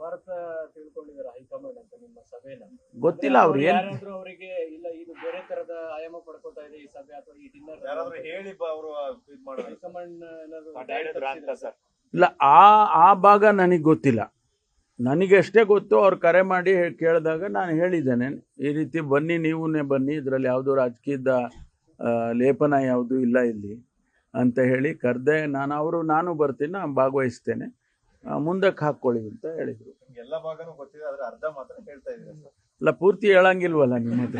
Bharat ತಿಳ್ಕೊಂಡಿದ್ದಾರೆ high command ಅಂತ ನಿಮ್ಮ ಸಭೆನ ಗೊತ್ತಿಲ್ಲ ಅವ್ರು ಏನ್ ಯಾರಾದ್ರೂ ಅವರಿಗೆ ಇಲ್ಲ ಇದು ಬೇರೆ ತರದ ಆಯಾಮ ಪಡ್ಕೋತಾ ಇದೆ ಈ ಸಭೆ ಅಥವಾ ಈ ಡಿನ್ನರ್ ಯಾರಾದ್ರೂ ಹೇಳಿ ಅವರು ಇದು ಮಾಡೋದು ಹೈಕಮಾಂಡ್ ಸರ್ ಇಲ್ಲ ಆ ಭಾಗ ನನಗೆ ಗೊತ್ತಿಲ್ಲ. ನನಗಷ್ಟೇ ಗೊತ್ತು. ಅವ್ರು ಕರೆ ಮಾಡಿ ಕೇಳಿದಾಗ ನಾನು ಹೇಳಿದ್ದೇನೆ, ಈ ರೀತಿ ಬನ್ನಿ, ನೀವೇ ಬನ್ನಿ, ಇದರಲ್ಲಿ ಯಾವುದೋ ರಾಜಕೀಯದ ಲೇಪನ ಯಾವುದೂ ಇಲ್ಲ ಇಲ್ಲಿ ಅಂತ ಹೇಳಿ ಕರೆದೆ. ನಾನು ಬರ್ತೀನಿ, ನಾನು ಭಾಗವಹಿಸ್ತೇನೆ, ಮುಂದಕ್ಕೆ ಹಾಕ್ಕೊಳ್ಳಿ ಅಂತ ಹೇಳಿದರು. ಎಲ್ಲ ಭಾಗನೂ ಗೊತ್ತಿದೆ, ಆದ್ರೆ ಅರ್ಧ ಮಾತ್ರ ಹೇಳ್ತಾ ಇದ್ದೀರಾ ಸರ್. ಇಲ್ಲ, ಪೂರ್ತಿ ಹೇಳಂಗಿಲ್ವಲ್ಲ ನಿಮ್ಮ ಹತ್ರ.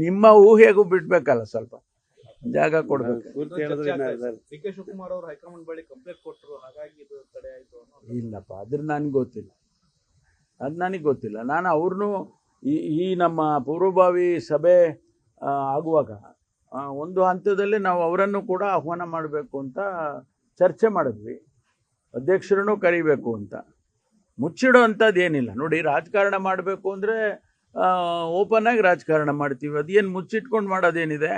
ನಿಮ್ಮ ಊಹೆಗೂ ಬಿಡ್ಬೇಕಲ್ಲ, ಸ್ವಲ್ಪ ಜಾಗ ಕೊಡ್ಬೇಕು. ಡಿ.ಕೆ. ಶಿವಕುಮಾರ್ ಅವರು ಹೈಕಮಾಂಡ್ ಬಳಿ ಕಂಪ್ಲೇಂಟ್ ಕೊಟ್ಟರು, ಹಾಗಾಗಿ ಇದು ತಡೆ ಆಯ್ತು. ಇಲ್ಲಪ್ಪ, ಅದ್ರ ನನಗೆ ಗೊತ್ತಿಲ್ಲ, ಅದು ನನಗೆ ಗೊತ್ತಿಲ್ಲ. ನಾನು ಅವ್ರನ್ನೂ ಈ ನಮ್ಮ ಪೂರ್ವಭಾವಿ ಸಭೆ ಆಗುವಾಗ ಒಂದು ಹಂತದಲ್ಲಿ ನಾವು ಅವರನ್ನು ಕೂಡ ಆಹ್ವಾನ ಮಾಡಬೇಕು ಅಂತ ಚರ್ಚೆ ಮಾಡಿದ್ವಿ. ಅಧ್ಯಕ್ಷರನ್ನು ಕರಿಬೇಕು ಅಂತ. ಮುಚ್ಚಿಡೋ ಅಂಥದ್ದು ಏನಿಲ್ಲ. ನೋಡಿ, ರಾಜಕಾರಣ ಮಾಡಬೇಕು ಅಂದರೆ ಓಪನ್ ಆಗಿ ರಾಜಕಾರಣ ಮಾಡ್ತೀವಿ. ಅದೇನು ಮುಚ್ಚಿಟ್ಕೊಂಡು ಮಾಡೋದೇನಿದೆ?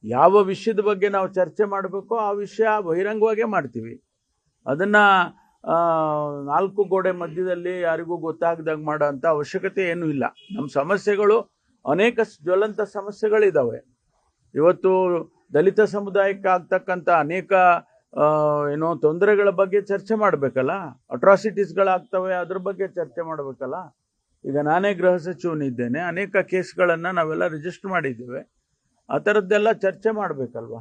ಯಾವ ವಿಷಯದ ಬಗ್ಗೆ ನಾವು ಚರ್ಚೆ ಮಾಡಬೇಕೋ ಆ ವಿಷಯ ಬಹಿರಂಗವಾಗೇ ಮಾಡ್ತೀವಿ. ಅದನ್ನು 4 ಗೋಡೆ ಮಧ್ಯದಲ್ಲಿ ಯಾರಿಗೂ ಗೊತ್ತಾಗದಾಗ ಮಾಡೋ ಅಂಥ ಅವಶ್ಯಕತೆ ಏನೂ ಇಲ್ಲ. ನಮ್ಮ ಸಮಸ್ಯೆಗಳು ಅನೇಕ ಜ್ವಲಂತ ಸಮಸ್ಯೆಗಳಿದ್ದಾವೆ. ಇವತ್ತು ದಲಿತ ಸಮುದಾಯಕ್ಕೆ ಆಗ್ತಕ್ಕಂಥ ಅನೇಕ ತೊಂದರೆಗಳ ಬಗ್ಗೆ ಚರ್ಚೆ ಮಾಡಬೇಕಲ್ಲ. ಅಟ್ರಾಸಿಟೀಸ್ಗಳಾಗ್ತವೆ, ಅದ್ರ ಬಗ್ಗೆ ಚರ್ಚೆ ಮಾಡಬೇಕಲ್ಲ. ಈಗ ನಾನೇ ಗೃಹ ಸಚಿವನಿದ್ದೇನೆ, ಅನೇಕ ಕೇಸ್ಗಳನ್ನು ನಾವೆಲ್ಲ ರಿಜಿಸ್ಟರ್ ಮಾಡಿದ್ದೇವೆ. ಆ ಥರದ್ದೆಲ್ಲ ಚರ್ಚೆ ಮಾಡಬೇಕಲ್ವಾ.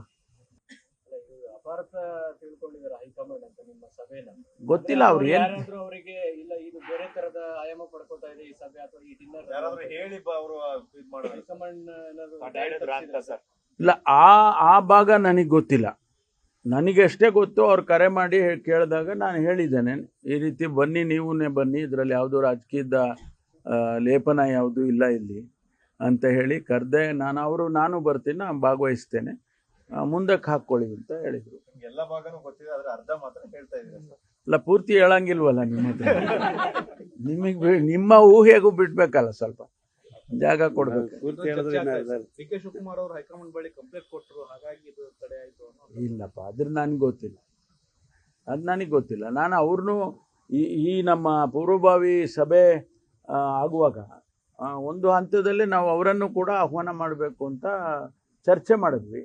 ಭಾರತ ತಿಳ್ಕೊಂಡಿದ್ದಾರೆ ಹೈಕಮಾಂಡ್ ಅಂತ ನಿಮ್ಮ ಸಭೆನ ಗೊತ್ತಿಲ್ಲ ಅವ್ರು ಏನ್ ಯಾರಾದ್ರೂ ಅವರಿಗೆ ಇಲ್ಲ ಇದು ಬೇರೆ ತರದ ಆಯಾಮ ಪಡ್ಕೋತಾ ಇದೆ ಈ ಸಭೆ ಅಥವಾ ಈ ಡಿನ್ನರ್ ಯಾರಾದ್ರೂ ಹೇಳಿ ಅವರು ಇದು ಮಾಡೋದು ಹೈಕಮಾಂಡ್ ಸರ್. ಇಲ್ಲ, ಆ ಭಾಗ ನನಗೆ ಗೊತ್ತಿಲ್ಲ. ನನಗಷ್ಟೇ ಗೊತ್ತು. ಅವ್ರು ಕರೆ ಮಾಡಿ ಕೇಳಿದಾಗ ನಾನು ಹೇಳಿದ್ದೇನೆ, ಈ ರೀತಿ ಬನ್ನಿ, ನೀವೇ ಬನ್ನಿ, ಇದರಲ್ಲಿ ಯಾವುದೋ ರಾಜಕೀಯದ ಲೇಪನ ಯಾವುದೂ ಇಲ್ಲ ಇಲ್ಲಿ ಅಂತ ಹೇಳಿ ಕರೆದೆ. ನಾನು ಬರ್ತೀನಿ, ನಾನು ಭಾಗವಹಿಸ್ತೇನೆ, ಮುಂದಕ್ಕೆ ಹಾಕ್ಕೊಳ್ಳಿ ಅಂತ ಹೇಳಿದರು. ಎಲ್ಲ ಭಾಗನೂ ಗೊತ್ತಿದೆ, ಆದ್ರೆ ಅರ್ಧ ಮಾತ್ರ ಹೇಳ್ತಾ ಇದ್ದೀರಾ ಸರ್. ಇಲ್ಲ, ಪೂರ್ತಿ ಹೇಳಂಗಿಲ್ವಲ್ಲ ನಿಮ್ಮ ಹತ್ರ. ನಿಮ್ಮ ಊಹೆಗೂ ಬಿಡ್ಬೇಕಲ್ಲ, ಸ್ವಲ್ಪ ಜಾಗ ಕೊಡ್ಬೇಕು. ಡಿ.ಕೆ. ಶಿವಕುಮಾರ್ ಅವರು ಹೈಕಮಾಂಡ್ ಬಳಿ ಕಂಪ್ಲೇಂಟ್ ಕೊಟ್ಟರು, ಹಾಗಾಗಿ ಇದು ತಡೆ ಆಯ್ತು. ಇಲ್ಲಪ್ಪ, ಅದ್ರ ನನಗೆ ಗೊತ್ತಿಲ್ಲ, ಅದು ನನಗೆ ಗೊತ್ತಿಲ್ಲ. ನಾನು ಅವ್ರನ್ನೂ ಈ ನಮ್ಮ ಪೂರ್ವಭಾವಿ ಸಭೆ ಆಗುವಾಗ ಒಂದು ಹಂತದಲ್ಲಿ ನಾವು ಅವರನ್ನು ಕೂಡ ಆಹ್ವಾನ ಮಾಡಬೇಕು ಅಂತ ಚರ್ಚೆ ಮಾಡಿದ್ವಿ.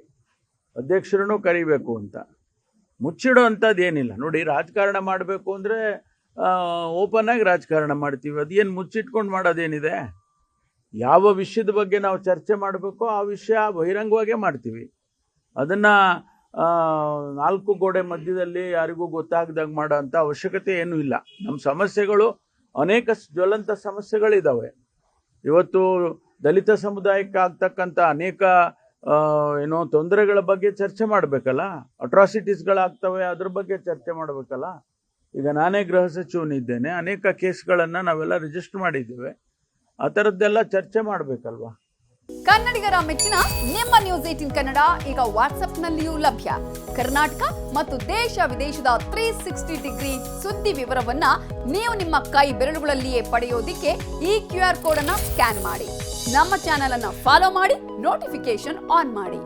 ಅಧ್ಯಕ್ಷರನ್ನು ಕರಿಬೇಕು ಅಂತ. ಮುಚ್ಚಿಡೋ ಅಂಥದ್ದು ಏನಿಲ್ಲ. ನೋಡಿ, ರಾಜಕಾರಣ ಮಾಡಬೇಕು ಅಂದರೆ ಓಪನ್ ಆಗಿ ರಾಜಕಾರಣ ಮಾಡ್ತೀವಿ. ಅದೇನು ಮುಚ್ಚಿಟ್ಕೊಂಡು ಮಾಡೋದೇನಿದೆ? ಯಾವ ವಿಷಯದ ಬಗ್ಗೆ ನಾವು ಚರ್ಚೆ ಮಾಡಬೇಕೋ ಆ ವಿಷಯ ಬಹಿರಂಗವಾಗೇ ಮಾಡ್ತೀವಿ. ಅದನ್ನು 4 ಗೋಡೆ ಮಧ್ಯದಲ್ಲಿ ಯಾರಿಗೂ ಗೊತ್ತಾಗದಾಗ ಮಾಡೋ ಅಂಥ ಅವಶ್ಯಕತೆ ಏನೂ ಇಲ್ಲ. ನಮ್ಮ ಸಮಸ್ಯೆಗಳು ಅನೇಕ ಜ್ವಲಂತ ಸಮಸ್ಯೆಗಳಿದ್ದಾವೆ. ಇವತ್ತು ದಲಿತ ಸಮುದಾಯಕ್ಕೆ ಆಗ್ತಕ್ಕಂಥ ಅನೇಕ ತೊಂದರೆಗಳ ಬಗ್ಗೆ ಚರ್ಚೆ ಮಾಡಬೇಕಲ್ಲ. ಅಟ್ರಾಸಿಟೀಸ್ಗಳಾಗ್ತವೆ, ಅದ್ರ ಬಗ್ಗೆ ಚರ್ಚೆ ಮಾಡಬೇಕಲ್ಲ. ಈಗ ನಾನೇ ಗೃಹ ಸಚಿವನಿದ್ದೇನೆ, ಅನೇಕ ಕೇಸ್ಗಳನ್ನು ನಾವೆಲ್ಲ ರಿಜಿಸ್ಟರ್ ಮಾಡಿದ್ದೇವೆ. ಆ ಥರದ್ದೆಲ್ಲ ಚರ್ಚೆ ಮಾಡಬೇಕಲ್ವಾ. ಕನ್ನಡಿಗರ ಮೆಚ್ಚಿನ ನಿಮ್ಮ ನ್ಯೂಸ್ 18 ಕನ್ನಡ ಈಗ ವಾಟ್ಸ್ಆಪ್ನಲ್ಲಿಯೂ ಲಭ್ಯ. ಕರ್ನಾಟಕ ಮತ್ತು ದೇಶ ವಿದೇಶದ 360 ಡಿಗ್ರಿ ಸುದ್ದಿ ವಿವರವನ್ನ ನೀವು ನಿಮ್ಮ ಕೈ ಬೆರಳುಗಳಲ್ಲಿಯೇ ಪಡೆಯೋದಿಕ್ಕೆ ಈ QR ಕೋಡ್ ಅನ್ನು ಸ್ಕ್ಯಾನ್ ಮಾಡಿ. ನಮ್ಮ ಚಾನೆಲ್ ಅನ್ನು ಫಾಲೋ ಮಾಡಿ, ನೋಟಿಫಿಕೇಶನ್ ಆನ್ ಮಾಡಿ.